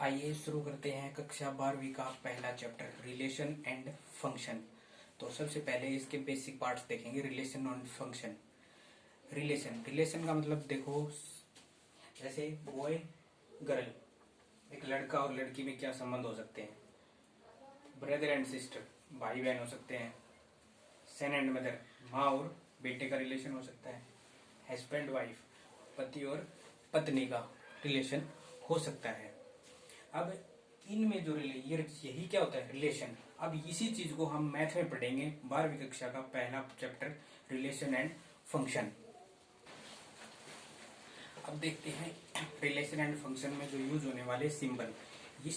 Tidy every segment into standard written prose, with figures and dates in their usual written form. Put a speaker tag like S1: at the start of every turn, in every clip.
S1: आइए शुरू करते हैं कक्षा 12वीं का पहला चैप्टर रिलेशन एंड फंक्शन। तो सबसे पहले इसके बेसिक पार्ट्स देखेंगे, रिलेशन एंड फंक्शन। रिलेशन का मतलब देखो, जैसे बॉय गर्ल, एक लड़का और लड़की में क्या संबंध हो सकते हैं। ब्रदर एंड सिस्टर, भाई बहन हो सकते हैं। सन एंड मदर, माँ और बेटे का रिलेशन हो सकता है। हस्बैंड वाइफ, पति और पत्नी का रिलेशन हो सकता है। अब इनमें जो यही क्या होता है, रिलेशन। अब इसी चीज को हम मैथ में पढ़ेंगे, 12वीं कक्षा का पहला चैप्टर रिलेशन एंड फंक्शन। अब देखते हैं रिलेशन एंड फंक्शन में जो यूज होने वाले सिंबल। ये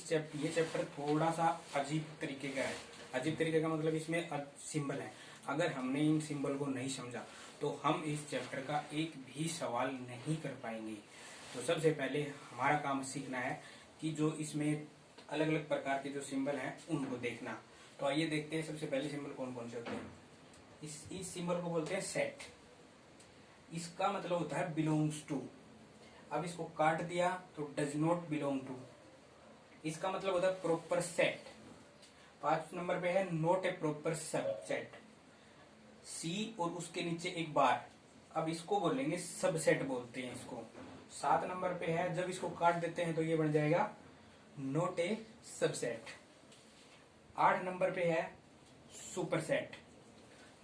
S1: चैप्टर थोड़ा सा अजीब तरीके का है। अजीब तरीके का मतलब इसमें सिंबल है। अगर हमने इन सिंबल को नहीं समझा तो हम इस चैप्टर का एक भी सवाल नहीं कर पाएंगे। तो सबसे पहले हमारा काम सीखना है कि जो इसमें अलग अलग प्रकार के जो सिंबल हैं उनको देखना। तो आइए देखते हैं सबसे पहले सिंबल कौन कौन से होते हैं। इस सिंबल को बोलते हैं सेट। इसका मतलब होता है बिलोंग्स टू। अब इसको काट दिया तो डज नॉट बिलोंग टू। इसका मतलब होता है प्रॉपर सेट। 5 नंबर पे है नॉट ए प्रॉपर सबसेट। सी और उसके नीचे एक बार, अब इसको बोलेंगे सबसेट बोलते हैं इसको। 7 नंबर पे है, जब इसको काट देते हैं तो ये बन जाएगा नॉट ए सबसेट। 8 नंबर पे है सुपरसेट।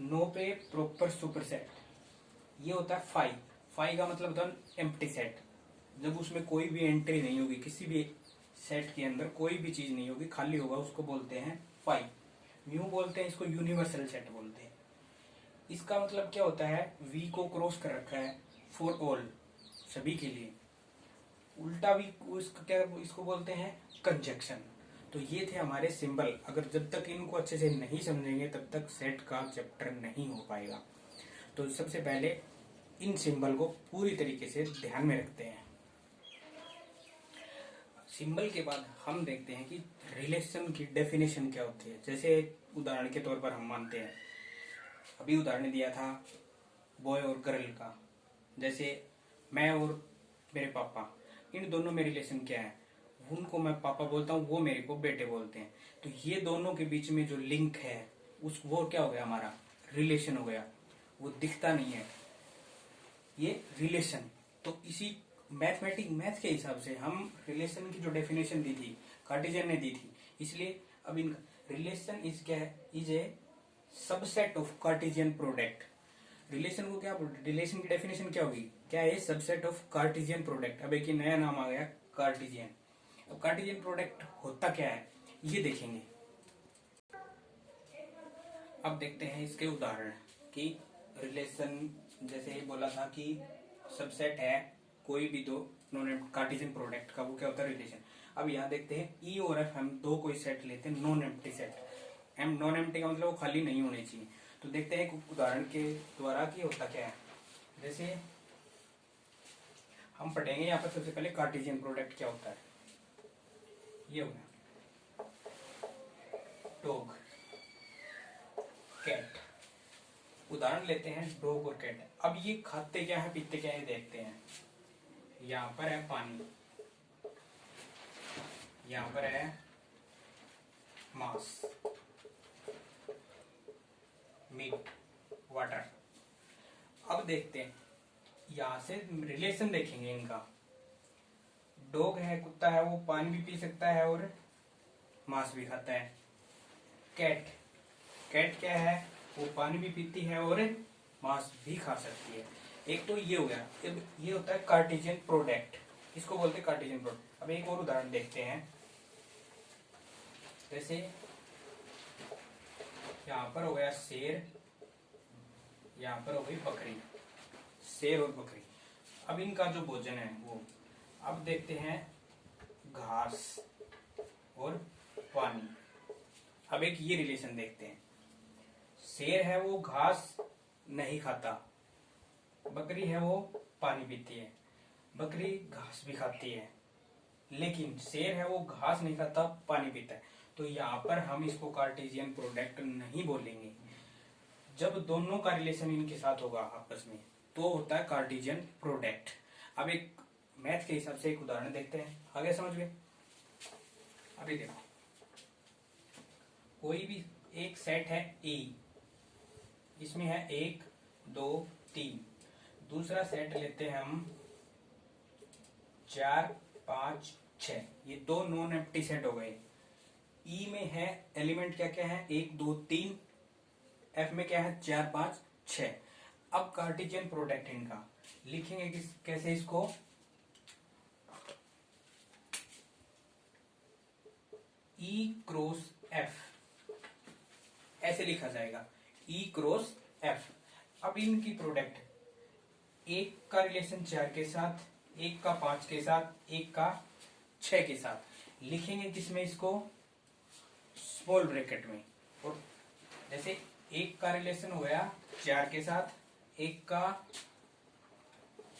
S1: 9 पे प्रॉपर सुपरसेट। ये होता है 5। 5 का मतलब होता है एम्प्टी सेट, जब उसमें कोई भी एंट्री नहीं होगी, किसी भी सेट के अंदर कोई भी चीज नहीं होगी, खाली होगा, उसको बोलते हैं 5। न्यू बोलते हैं इसको, यूनिवर्सल सेट बोलते हैं। इसका मतलब क्या होता है, वी को क्रॉस कर रखा है, फॉर ऑल, सभी के लिए। उल्टा भी इसको बोलते हैं कंजक्शन। तो ये थे हमारे सिंबल। अगर जब तक इनको अच्छे से नहीं समझेंगे तब तक सेट का चैप्टर नहीं हो पाएगा। तो सबसे पहले इन सिंबल को पूरी तरीके से ध्यान में रखते हैं। सिंबल के बाद हम देखते हैं कि रिलेशन की डेफिनेशन क्या होती है। जैसे उदाहरण के तौर पर हम मानते हैं, अभी उदाहरण दिया था बॉय और गर्ल का। जैसे मैं और मेरे पापा, इन दोनों में रिलेशन क्या है, उनको मैं पापा बोलता हूँ, वो मेरे को बेटे बोलते हैं। तो ये दोनों के बीच में जो लिंक है वो क्या हो गया, हमारा रिलेशन हो गया। वो दिखता नहीं है, ये रिलेशन। तो इसी मैथ के हिसाब से हम रिलेशन की जो डेफिनेशन दी थी कार्टेशियन ने दी थी, इसलिए अब इनका रिलेशन इज क्या है, is a subset of Cartesian product. Relation को क्या, रिलेशन की डेफिनेशन क्या होगी, क्या है, सबसेट ऑफ कार्टेशियन प्रोडक्ट। अब एक नया नाम आ गया, कार्टेशियन। अब कार्टेशियन प्रोडक्ट होता क्या है ये देखेंगे। अब देखते हैं इसके उदाहरण कि रिलेशन, जैसे बोला था कि सबसेट है कोई भी दो नॉन कार्टेशियन प्रोडक्ट का, वो क्या होता है, रिलेशन। अब यहाँ देखते हैं ई और एफ, हम दो कोई सेट लेते हैं, non empty set. Non empty का मतलब वो खाली नहीं होने चाहिए। तो देखते हैं एक उदाहरण के द्वारा कि होता क्या है। जैसे हम पढ़ेंगे यहाँ पर सबसे पहले कार्टेशियन प्रोडक्ट क्या होता है। ये हो गया डॉग, कैट। उदाहरण लेते हैं डॉग और कैट। अब ये खाते क्या है, पीते क्या है, देखते हैं। यहाँ पर है पानी, यहाँ पर है मांस, मीट, वाटर। अब देखते हैं, यहां से रिलेशन देखेंगे इनका। डॉग है, कुत्ता है, वो पानी भी पी सकता है और मांस भी खाता है। कैट, कैट क्या है, वो पानी भी पीती है और मांस भी खा सकती है। एक तो ये हो गया। अब ये होता है कार्टेशियन प्रोडक्ट, इसको बोलते हैं कार्टेशियन प्रोडक्ट। अब एक और उदाहरण देखते हैं। जैसे यहाँ पर हो गया शेर, यहाँ पर हो गई बकरी, शेर और बकरी। अब इनका जो भोजन है वो, अब देखते हैं घास और पानी। अब एक ये रिलेशन देखते हैं। शेर है वो घास नहीं खाता, बकरी है वो पानी पीती है। बकरी घास भी खाती है, लेकिन शेर है वो घास नहीं खाता, पानी पीता है। तो यहाँ पर हम इसको कार्टेशियन प्रोडक्ट नहीं बोलेंगे। जब दोनों का रिलेशन इनके साथ होगा आपस में तो होता है कार्टेशियन प्रोडक्ट। अब एक मैथ के हिसाब से एक उदाहरण देखते हैं, आगे समझ गए। अभी देखो, कोई भी एक सेट है ए, इसमें है 1 2 3। दूसरा सेट लेते हैं हम 4 5 6। ये दो नॉन एम्प्टी सेट हो गए। ई में है एलिमेंट क्या क्या है, 1 2 3। एफ में क्या है, 4 5 6। अब कार्टेशियन प्रोडक्ट इनका लिखेंगे कैसे इसको, ई क्रॉस एफ, ऐसे लिखा जाएगा, ई क्रॉस एफ। अब इनकी प्रोडक्ट, एक का रिलेशन 4 के साथ, एक का 5 के साथ, एक का 6 के साथ, लिखेंगे किसमें इसको, स्मॉल ब्रैकेट में। और जैसे एक का रिलेशन हो गया 4 के साथ, एक का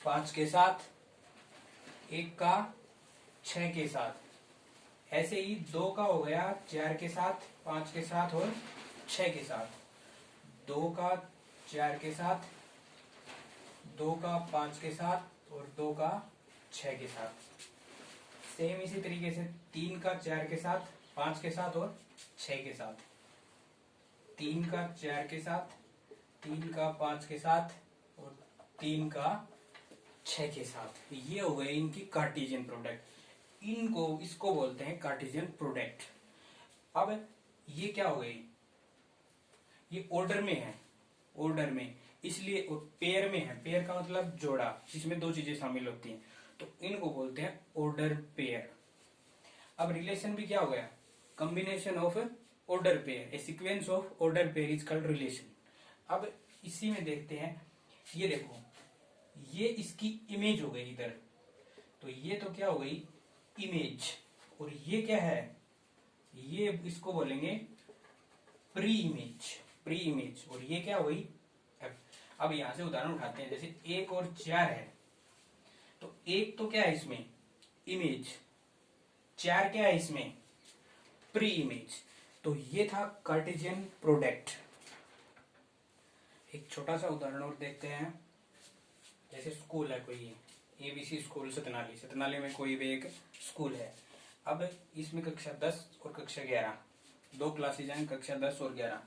S1: 5 के साथ, एक का 6 के साथ, ऐसे ही 2 का हो गया 4 के साथ, 5 के साथ और 6 के साथ, 2 का 4 के साथ, 2 का 5 के साथ और 2 का 6 के साथ। सेम इसी तरीके से 3 का 4 के साथ, 5 के साथ और 6 के साथ, 3 का 4 के साथ, 3 का 5 के साथ और 3 का 6 के साथ। ये हो गए इनकी कार्टेशियन प्रोडक्ट। इनको इसको बोलते हैं कार्टेशियन प्रोडक्ट। अब ये क्या हो गई, ये ऑर्डर में है, ऑर्डर में, इसलिए पेयर में है। पेयर का मतलब जोड़ा, इसमें दो चीजें शामिल होती हैं, तो इनको बोलते हैं ऑर्डर पेयर। अब रिलेशन भी क्या हो गया, combination of order pair, A sequence of order pair is called relation. अब इसी में देखते हैं, ये देखो, ये इसकी इमेज हो गई इधर, तो ये तो क्या हो गई इमेज, और ये क्या है, ये इसको बोलेंगे प्री इमेज, प्री इमेज, और ये क्या हो गई एफ। अब यहां से उदाहरण उठाते हैं, जैसे 1 और 4 है, तो 1 तो क्या है इसमें इमेज, 4 क्या है इसमें प्री इमेज। तो ये था कार्टेशियन प्रोडक्ट। एक छोटा सा उदाहरण और देखते हैं, जैसे स्कूल है कोई, एबीसी स्कूल सतनाली, सतनाली में कोई भी एक स्कूल है। अब इसमें कक्षा 10 और कक्षा 11, दो क्लासेज हैं, कक्षा 10 और 11।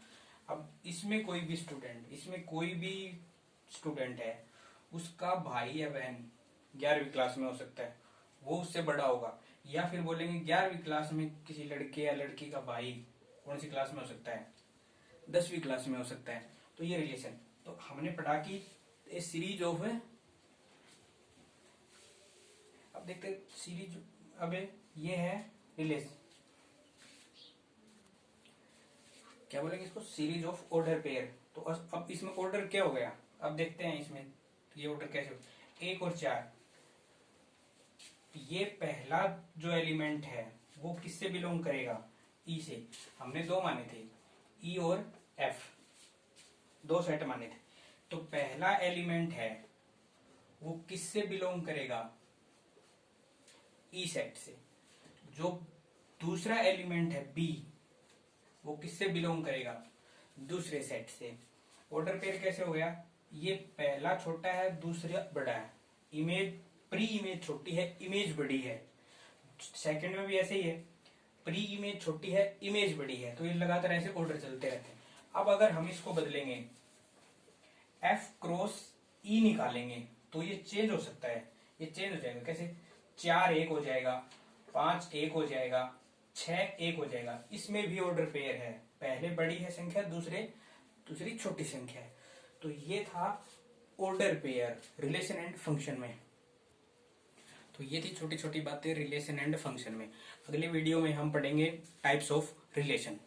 S1: अब इसमें कोई भी स्टूडेंट, इसमें कोई भी स्टूडेंट है, उसका भाई या बहन 11वीं क्लास में हो सकता है, वो उससे बड़ा होगा, या फिर बोलेंगे 11वीं क्लास में किसी लड़के या लड़की का भाई कौन सी क्लास में हो सकता है, 10वीं क्लास में हो सकता है। तो ये रिलेशन, तो हमने पढ़ा कि ए सीरीज ऑफ, अब देखते हैं सीरीज, अब ये है रिलेशन, क्या बोलेंगे इसको, सीरीज ऑफ ऑर्डर पेयर। तो अब इसमें ऑर्डर क्या हो गया, अब देखते हैं इसमें ये ऑर्डर कैसे हो, 1 और 4, ये पहला जो एलिमेंट है वो किससे बिलोंग करेगा, ई से। हमने दो माने थे, ई और एफ, दो सेट माने थे, तो पहला एलिमेंट है वो किससे बिलोंग करेगा, ई सेट से। जो दूसरा एलिमेंट है बी, वो किससे बिलोंग करेगा, दूसरे सेट से। ऑर्डर पेयर कैसे हो गया, ये पहला छोटा है दूसरा बड़ा है, इमेज प्री इमेज छोटी है इमेज बड़ी है। सेकंड में भी ऐसे ही है, प्री इमेज छोटी है इमेज बड़ी है, तो ये लगातार ऐसे ऑर्डर चलते रहते हैं। अब अगर हम इसको बदलेंगे, एफ क्रॉस ई निकालेंगे, तो ये चेंज हो सकता है, ये चेंज हो जाएगा कैसे, 4 1 हो जाएगा, 5 1 हो जाएगा, 6 1 हो जाएगा। इसमें भी ऑर्डर पेयर है, पहले बड़ी है संख्या, दूसरी छोटी संख्या है। तो ये था order pair relation and function में। तो ये थी छोटी छोटी बातें रिलेशन एंड फंक्शन में। अगले वीडियो में हम पढ़ेंगे टाइप्स ऑफ रिलेशन।